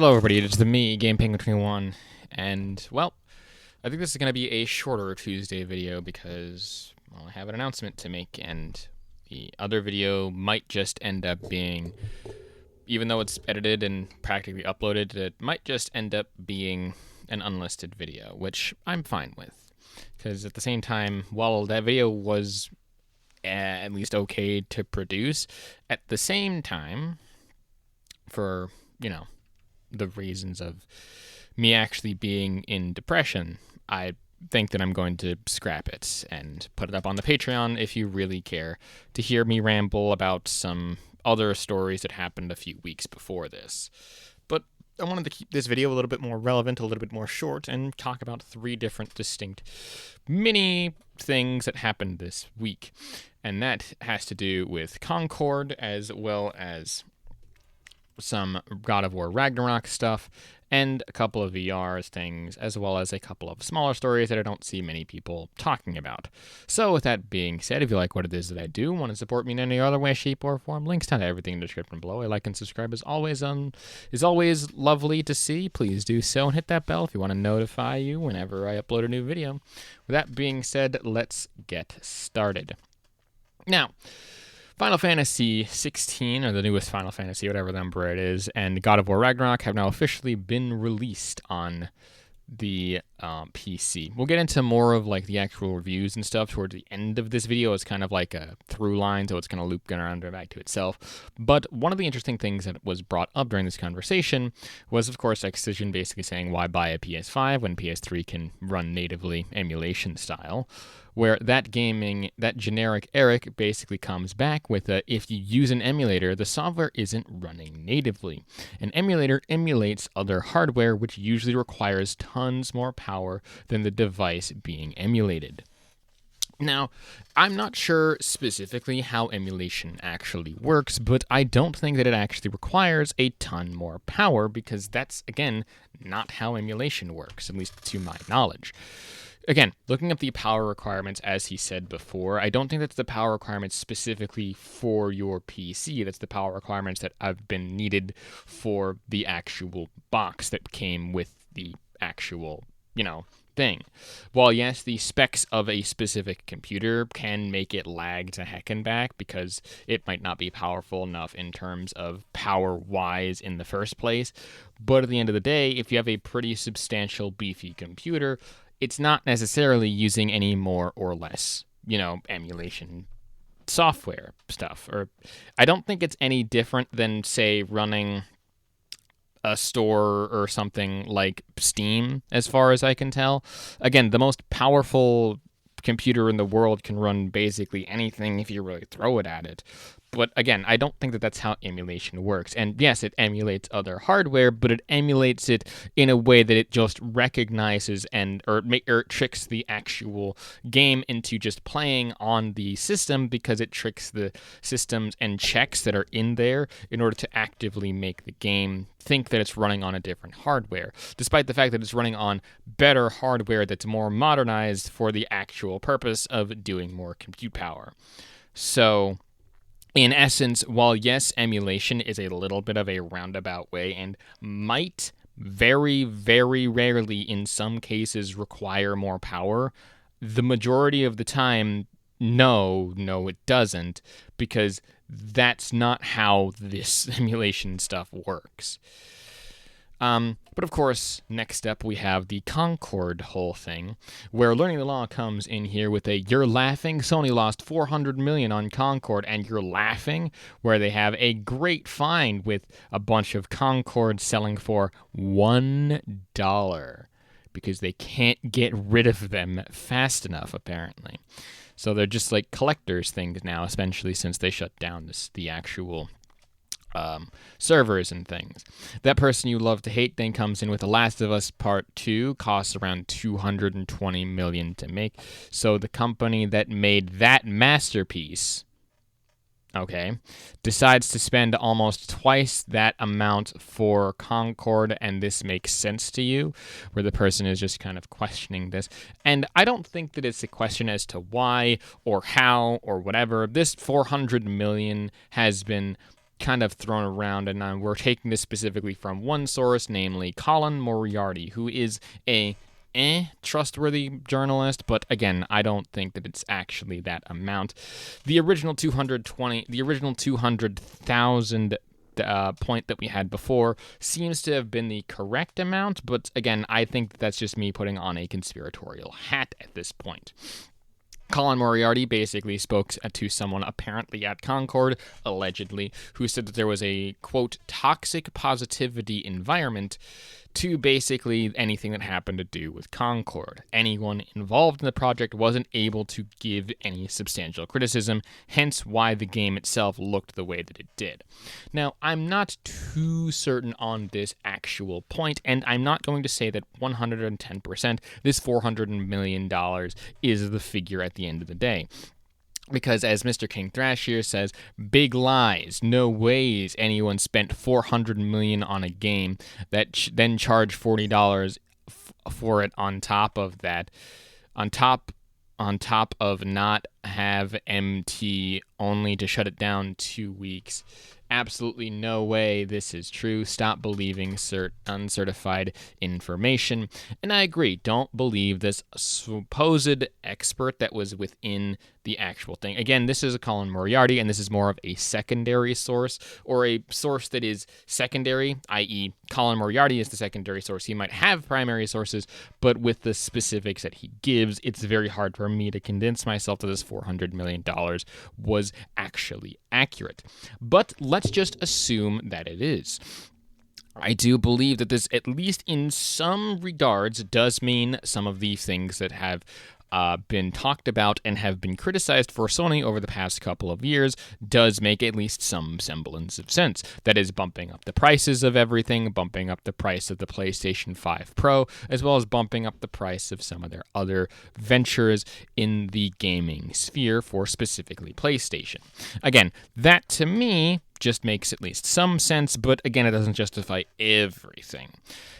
Hello everybody, it's me, GamePenguin21, and, well, I think this is going to be a shorter Tuesday video because, well, I have an announcement to make, and the other video might just end up being, even though it's edited and practically uploaded, it might just end up being an unlisted video, which I'm fine with. Because at the same time, while that video was at least okay to produce, at the same time, for, the reasons of me actually being in depression, I think that I'm going to scrap it and put it up on the Patreon if you really care to hear me ramble about some other stories that happened a few weeks before this. But I wanted to keep this video a little bit more relevant, a little bit more short, and talk about 3 different distinct mini things that happened this week. And that has to do with Concord as well as some God of War Ragnarok stuff, and a couple of VR things, as well as a couple of smaller stories that I don't see many people talking about. So with that being said, if you like what it is that I do, want to support me in any other way, shape, or form, links to everything in the description below. A like and subscribe is always lovely to see. Please do so, and hit that bell if you want to notify you whenever I upload a new video. With that being said, let's get started. Now, Final Fantasy 16, or the newest Final Fantasy, whatever number it is, and God of War Ragnarok have now officially been released on the PC. We'll get into more of like the actual reviews and stuff towards the end of this video. It's kind of like a through line, so it's going to loop around and back to itself. But one of the interesting things that was brought up during this conversation was, of course, Excision basically saying, why buy a PS5 when PS3 can run natively emulation style? Where that generic Eric basically comes back with if you use an emulator, the software isn't running natively. An emulator emulates other hardware, which usually requires tons more power than the device being emulated. Now, I'm not sure specifically how emulation actually works, but I don't think that it actually requires a ton more power, because that's, again, not how emulation works, at least to my knowledge. Again, looking up the power requirements, as he said before, I don't think that's the power requirements specifically for your PC. That's the power requirements that have been needed for the actual box that came with the actual, thing. While yes, the specs of a specific computer can make it lag to heck and back because it might not be powerful enough in terms of power-wise in the first place, but at the end of the day, if you have a pretty substantial, beefy computer, it's not necessarily using any more or less, emulation software stuff. Or I don't think it's any different than, say, running a store or something like Steam, as far as I can tell. Again, the most powerful computer in the world can run basically anything if you really throw it at it. But again, I don't think that that's how emulation works. And yes, it emulates other hardware, but it emulates it in a way that it just recognizes or tricks the actual game into just playing on the system, because it tricks the systems and checks that are in there in order to actively make the game think that it's running on a different hardware, despite the fact that it's running on better hardware that's more modernized for the actual purpose of doing more compute power. So, in essence, while yes, emulation is a little bit of a roundabout way and might very, very rarely in some cases require more power, the majority of the time, no, it doesn't, because that's not how this emulation stuff works. But of course, next up we have the Concord whole thing, where Learning the Law comes in here with a "you're laughing, Sony lost $400 million on Concord, and you're laughing," where they have a great find with a bunch of Concord selling for $1, because they can't get rid of them fast enough, apparently. So they're just like collector's things now, especially since they shut down the actual servers and things. That person you love to hate then comes in with The Last of Us Part 2, costs around $220 million to make. So the company that made that masterpiece, decides to spend almost twice that amount for Concord, and this makes sense to you, where the person is just kind of questioning this. And I don't think that it's a question as to why or how or whatever. This $400 million has been kind of thrown around, and we're taking this specifically from one source, namely Colin Moriarty, who is a trustworthy journalist, but again, I don't think that it's actually that amount. The original 200,000 point that we had before seems to have been the correct amount, but again, I think that's just me putting on a conspiratorial hat at this point. Colin Moriarty basically spoke to someone apparently at Concord, allegedly, who said that there was a, quote, toxic positivity environment to basically anything that happened to do with Concord. Anyone involved in the project wasn't able to give any substantial criticism, hence why the game itself looked the way that it did. Now, I'm not too certain on this actual point, and I'm not going to say that 110% this $400 million is the figure at the end of the day. Because as Mr. King Thrash here says, big lies, no ways anyone spent $400 million on a game that then charged $40 for it on top of that, on top of not have MT only to shut it down 2 weeks. Absolutely no way this is true. Stop believing uncertified information. And I agree, don't believe this supposed expert that was within the actual thing. Again, this is a Colin Moriarty, and this is more of a secondary source, or a source that is secondary, i.e. Colin Moriarty is the secondary source. He might have primary sources, but with the specifics that he gives, it's very hard for me to convince myself that this $400 million was actually accurate. But let's just assume that it is. I do believe that this, at least in some regards, does mean some of the things that have been talked about and have been criticized for Sony over the past couple of years does make at least some semblance of sense. That is bumping up the prices of everything, bumping up the price of the PlayStation 5 Pro, as well as bumping up the price of some of their other ventures in the gaming sphere for specifically PlayStation. Again, that to me just makes at least some sense, but again, it doesn't justify everything.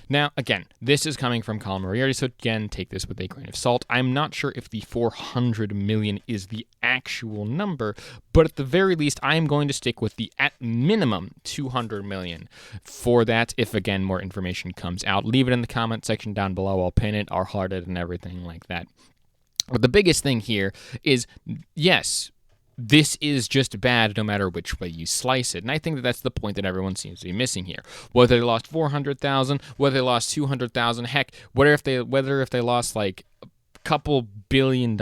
Now, again, this is coming from Colin Moriarty, so again, take this with a grain of salt. I'm not sure if the 400 million is the actual number, but at the very least, I am going to stick with the, at minimum, 200 million for that. If, again, more information comes out, leave it in the comment section down below. I'll pin it, I'll heart it, and everything like that. But the biggest thing here is, yes, this is just bad no matter which way you slice it. And I think that that's the point that everyone seems to be missing here. Whether they lost 400,000, whether they lost 200,000, heck, whether if they lost like a couple $1 billion,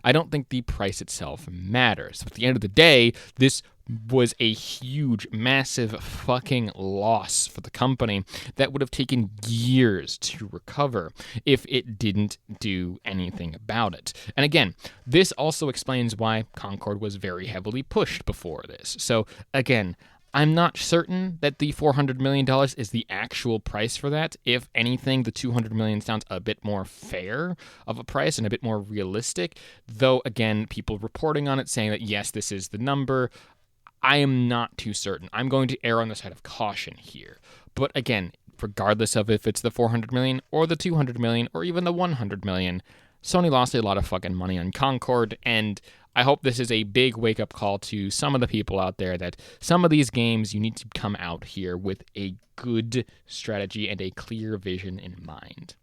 I don't think the price itself matters. At the end of the day, this was a huge, massive fucking loss for the company that would have taken years to recover if it didn't do anything about it. And again, this also explains why Concord was very heavily pushed before this. So again, I'm not certain that the $400 million is the actual price for that. If anything, the $200 million sounds a bit more fair of a price and a bit more realistic. Though, again, people reporting on it saying that, yes, this is the number. I am not too certain. I'm going to err on the side of caution here. But again, regardless of if it's the 400 million or the 200 million or even the 100 million, Sony lost a lot of fucking money on Concord, and I hope this is a big wake-up call to some of the people out there that some of these games you need to come out here with a good strategy and a clear vision in mind.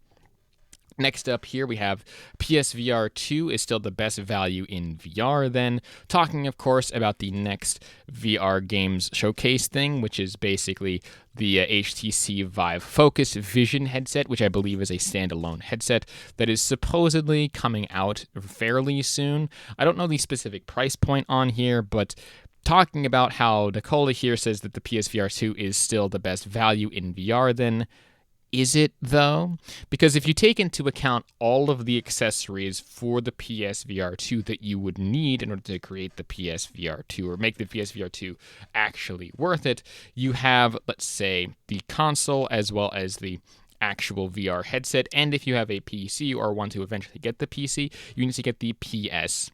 Next up here, we have PSVR 2 is still the best value in VR then. Talking, of course, about the next VR games showcase thing, which is basically the HTC Vive Focus Vision headset, which I believe is a standalone headset that is supposedly coming out fairly soon. I don't know the specific price point on here, but talking about how Nicola here says that the PSVR 2 is still the best value in VR then. Is it, though? Because if you take into account all of the accessories for the PSVR 2 that you would need in order to create the PSVR 2 or make the PSVR 2 actually worth it, you have, let's say, the console as well as the actual VR headset. And if you have a PC or want to eventually get the PC, you need to get the PS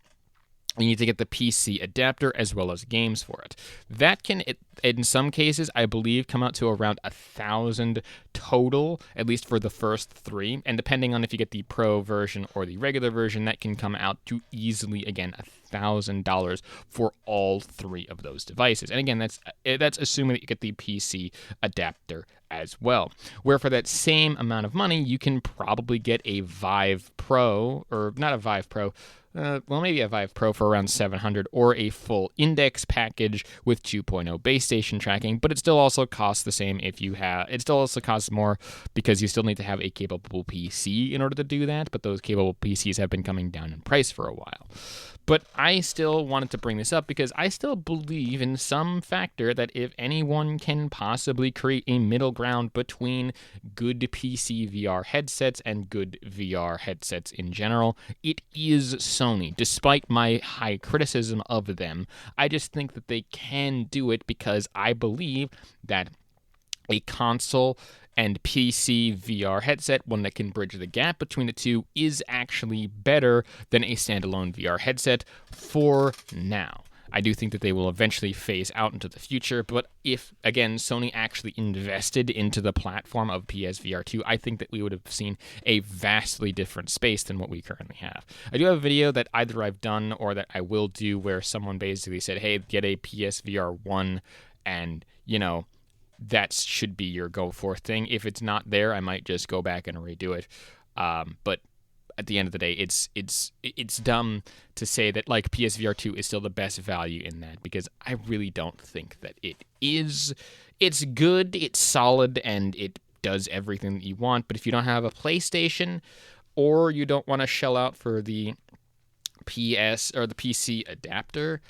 You need to get the PC adapter as well as games for it. That can, in some cases, I believe, come out to around 1,000 total, at least for the first 3. And depending on if you get the Pro version or the regular version, that can come out to easily, again, $1,000 for all 3 of those devices. And again, that's assuming that you get the PC adapter as well. Where for that same amount of money, you can probably get a Vive Pro, or not a Vive Pro, maybe a Vive Pro for around $700, or a full index package with 2.0 base station tracking, but it still also costs the same if you have, it still also costs more because you still need to have a capable PC in order to do that, but those capable PCs have been coming down in price for a while. But I still wanted to bring this up because I still believe in some factor that if anyone can possibly create a middle ground between good PC VR headsets and good VR headsets in general, it is Sony. Despite my high criticism of them, I just think that they can do it because I believe that a console and PC VR headset, one that can bridge the gap between the two, is actually better than a standalone VR headset for now. I do think that they will eventually phase out into the future, but if, again, Sony actually invested into the platform of PSVR 2, I think that we would have seen a vastly different space than what we currently have. I do have a video that either I've done or that I will do where someone basically said, hey, get a PSVR 1 and, that should be your go for thing. If it's not there, I might just go back and redo it. But at the end of the day, it's dumb to say that like PSVR 2 is still the best value in that, because I really don't think that it is. It's good, it's solid, and it does everything that you want. But if you don't have a PlayStation, or you don't want to shell out for the PS or the PC adapter,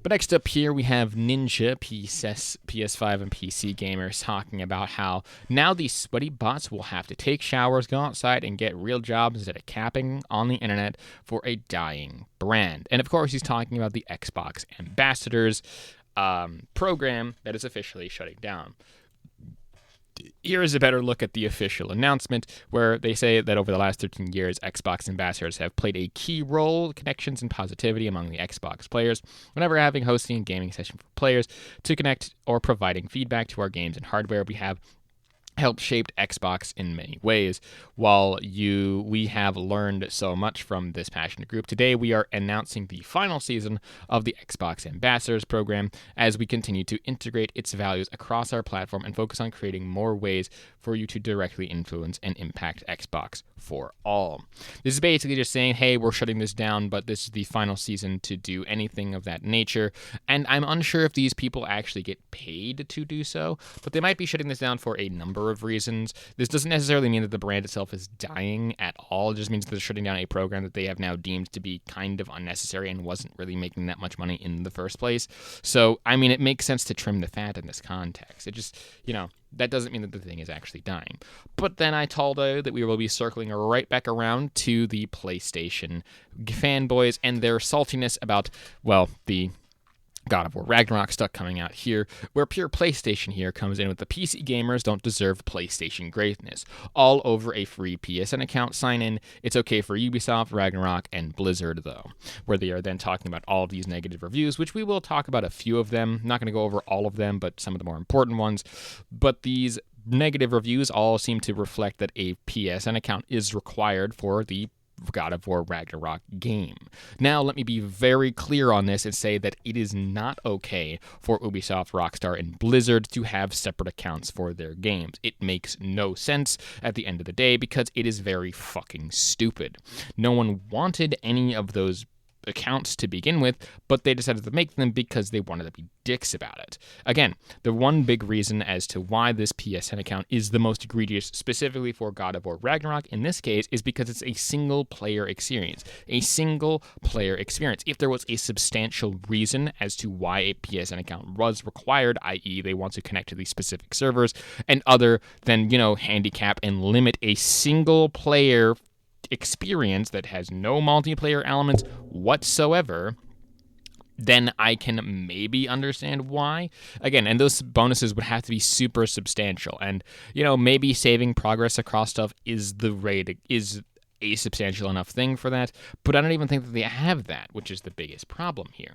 But next up here, we have Ninja, PS5 and PC gamers, talking about how now these sweaty butts will have to take showers, go outside, and get real jobs instead of capping on the internet for a dying brand. And of course, he's talking about the Xbox Ambassadors program that is officially shutting down. Here is a better look at the official announcement, where they say that over the last 13 years, Xbox ambassadors have played a key role, connections, and positivity among the Xbox players, whenever having hosting a gaming session for players to connect or providing feedback to our games and hardware. We have helped shape Xbox in many ways. While we have learned so much from this passionate group, today we are announcing the final season of the Xbox Ambassadors program as we continue to integrate its values across our platform and focus on creating more ways for you to directly influence and impact Xbox for all. This is basically just saying, hey, we're shutting this down, but this is the final season to do anything of that nature. And I'm unsure if these people actually get paid to do so, but they might be shutting this down for a number of reasons. This doesn't necessarily mean that the brand itself is dying at all. It just means that they're shutting down a program that they have now deemed to be kind of unnecessary and wasn't really making that much money in the first place. So, I mean, it makes sense to trim the fat in this context. It just, that doesn't mean that the thing is actually dying. But then I told you that we will be circling right back around to the PlayStation fanboys and their saltiness about, the God of War Ragnarok stuff coming out here, where pure PlayStation here comes in with the PC gamers don't deserve PlayStation greatness. All over a free PSN account sign-in. It's okay for Ubisoft, Ragnarok, and Blizzard, though, where they are then talking about all of these negative reviews, which we will talk about a few of them. I'm not going to go over all of them, but some of the more important ones. But these negative reviews all seem to reflect that a PSN account is required for the God of War Ragnarok game. Now, let me be very clear on this and say that it is not okay for Ubisoft, Rockstar, and Blizzard to have separate accounts for their games. It makes no sense at the end of the day because it is very fucking stupid. No one wanted any of those accounts to begin with, but they decided to make them because they wanted to be dicks about it. Again, the one big reason as to why this PSN account is the most egregious specifically for God of War Ragnarok in this case is because it's a single player experience. A single player experience. If there was a substantial reason as to why a PSN account was required, i.e. they want to connect to these specific servers, and other than, handicap and limit a single player experience that has no multiplayer elements whatsoever, then I can maybe understand why. Again, and those bonuses would have to be super substantial. And, maybe saving progress across stuff is a substantial enough thing for that, but I don't even think that they have that, which is the biggest problem here.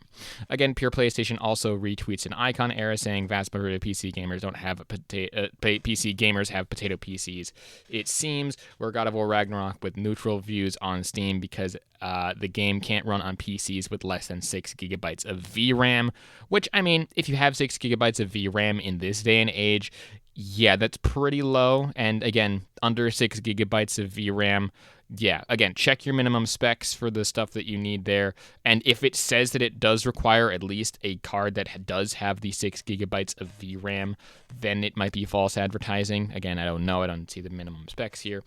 Again, Pure PlayStation also retweets an icon error saying vast majority of PC gamers don't have PC gamers have potato PCs. It seems we're God of War Ragnarok with neutral views on Steam because the game can't run on PCs with less than 6 gigabytes of VRAM, which, I mean, if you have 6 gigabytes of VRAM in this day and age, yeah, that's pretty low. And again, under 6 gigabytes of VRAM, yeah, again, check your minimum specs for the stuff that you need there. And if it says that it does require at least a card that does have the 6 gigabytes of VRAM, then it might be false advertising. Again, I don't know. I don't see the minimum specs here.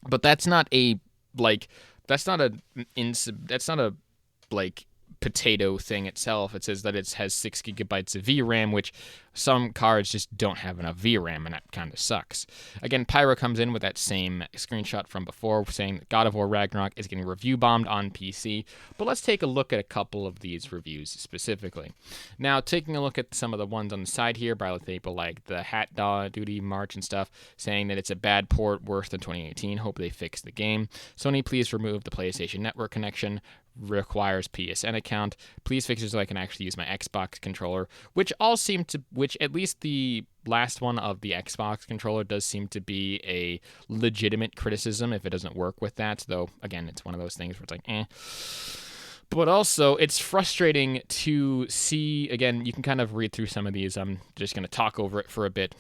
But that's not a, that's not a potato thing itself. It says that it has 6 gigabytes of VRAM, which some cards just don't have enough VRAM, and that kind of sucks. Again, Pyro comes in with that same screenshot from before, saying that God of War Ragnarok is getting review bombed on PC, but let's take a look at a couple of these reviews specifically. Now, taking a look at some of the ones on the side here by people like the Hat Duty March and stuff, saying that it's a bad port, worse than 2018, hope they fix the game. Sony, please remove the PlayStation Network connection, requires PSN account. Please fix it so I can actually use my Xbox controller, which at least the last one of the Xbox controller does seem to be a legitimate criticism if it doesn't work with that, though, again, it's one of those things where it's like, eh. But also, it's frustrating to see, again, you can kind of read through some of these. I'm just going to talk over it for a bit.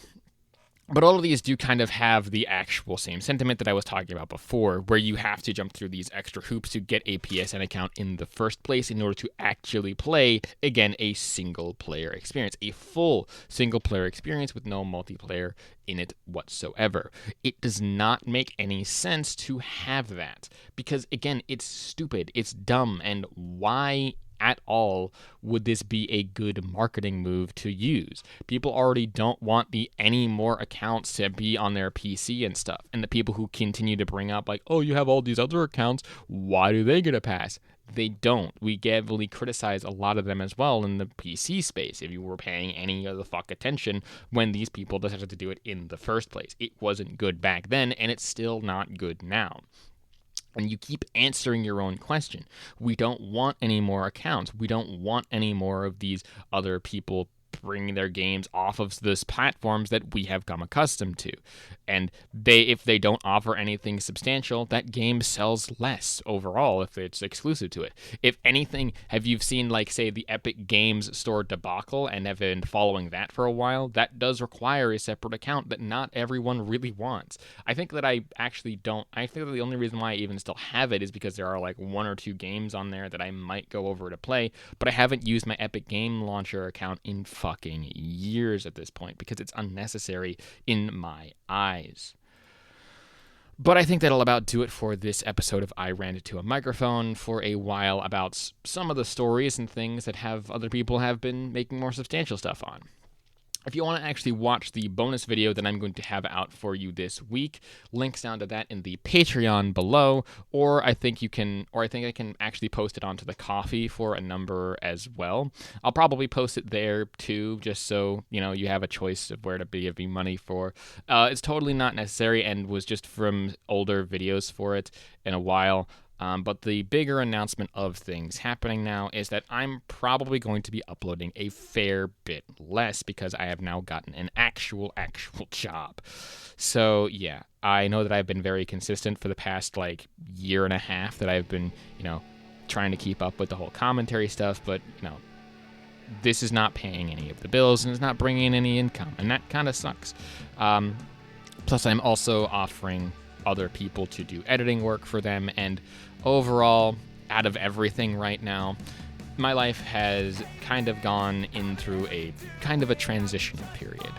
But all of these do kind of have the actual same sentiment that I was talking about before, where you have to jump through these extra hoops to get a PSN account in the first place in order to actually play, again, a single-player experience, a full single-player experience with no multiplayer in it whatsoever. It does not make any sense to have that, because, again, it's stupid, it's dumb, and why at all would this be a good marketing move to use? People already don't want any more accounts to be on their PC and stuff. And the people who continue to bring up like, oh, you have all these other accounts, why do they get a pass? They don't. We heavily criticize a lot of them as well in the PC space, if you were paying any of the fuck attention when these people decided to do it in the first place. It wasn't good back then, and it's still not good now. And you keep answering your own question. We don't want any more accounts. We don't want any more of these other people bringing their games off of those platforms that we have come accustomed to. And if they don't offer anything substantial, that game sells less overall if it's exclusive to it. If anything, have you seen, say, the Epic Games Store debacle and have been following that for a while? That does require a separate account that not everyone really wants. I think that I actually don't. I think that the only reason why I even still have it is because there are 1 or 2 games on there that I might go over to play, but I haven't used my Epic Game Launcher account in fucking years at this point because it's unnecessary in my eyes. But I think that'll about do it for this episode of I Ran Into a Microphone for a while about some of the stories and things that other people have been making more substantial stuff on. If you want to actually watch the bonus video that I'm going to have out for you this week, links down to that in the Patreon below, or I think I can actually post it onto the Kofi for a number as well. I'll probably post it there too, just so you have a choice of where to give me money for. It's totally not necessary and was just from older videos for it in a while. But the bigger announcement of things happening now is that I'm probably going to be uploading a fair bit less because I have now gotten an actual job. So, yeah, I know that I've been very consistent for the past, year and a half that I've been, trying to keep up with the whole commentary stuff, but, this is not paying any of the bills and it's not bringing in any income, and that kind of sucks. Plus, I'm also offering other people to do editing work for them, and overall, out of everything right now, my life has kind of gone in through a kind of a transitional period.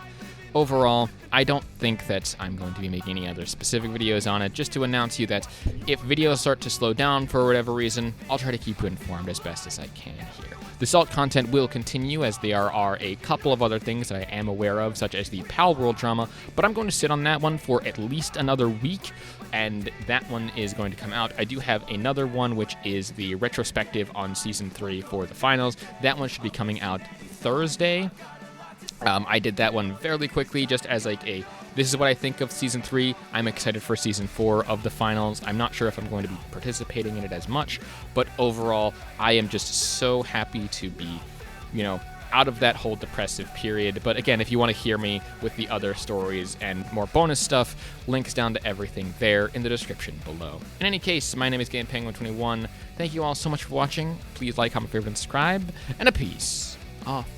Overall, I don't think that I'm going to be making any other specific videos on it, just to announce you that if videos start to slow down for whatever reason, I'll try to keep you informed as best as I can here. The Salt content will continue, as there are a couple of other things that I am aware of, such as the Pal World drama, but I'm going to sit on that one for at least another week, and that one is going to come out. I do have another one, which is the retrospective on Season 3 for the finals. That one should be coming out Thursday. I did that one fairly quickly, just as a this is what I think of Season 3. I'm excited for Season 4 of the finals. I'm not sure if I'm going to be participating in it as much, but overall, I am just so happy to be, out of that whole depressive period. But again, if you want to hear me with the other stories and more bonus stuff, links down to everything there in the description below. In any case, my name is GamePenguin21. Thank you all so much for watching. Please like, comment, favorite, and subscribe, and a peace off.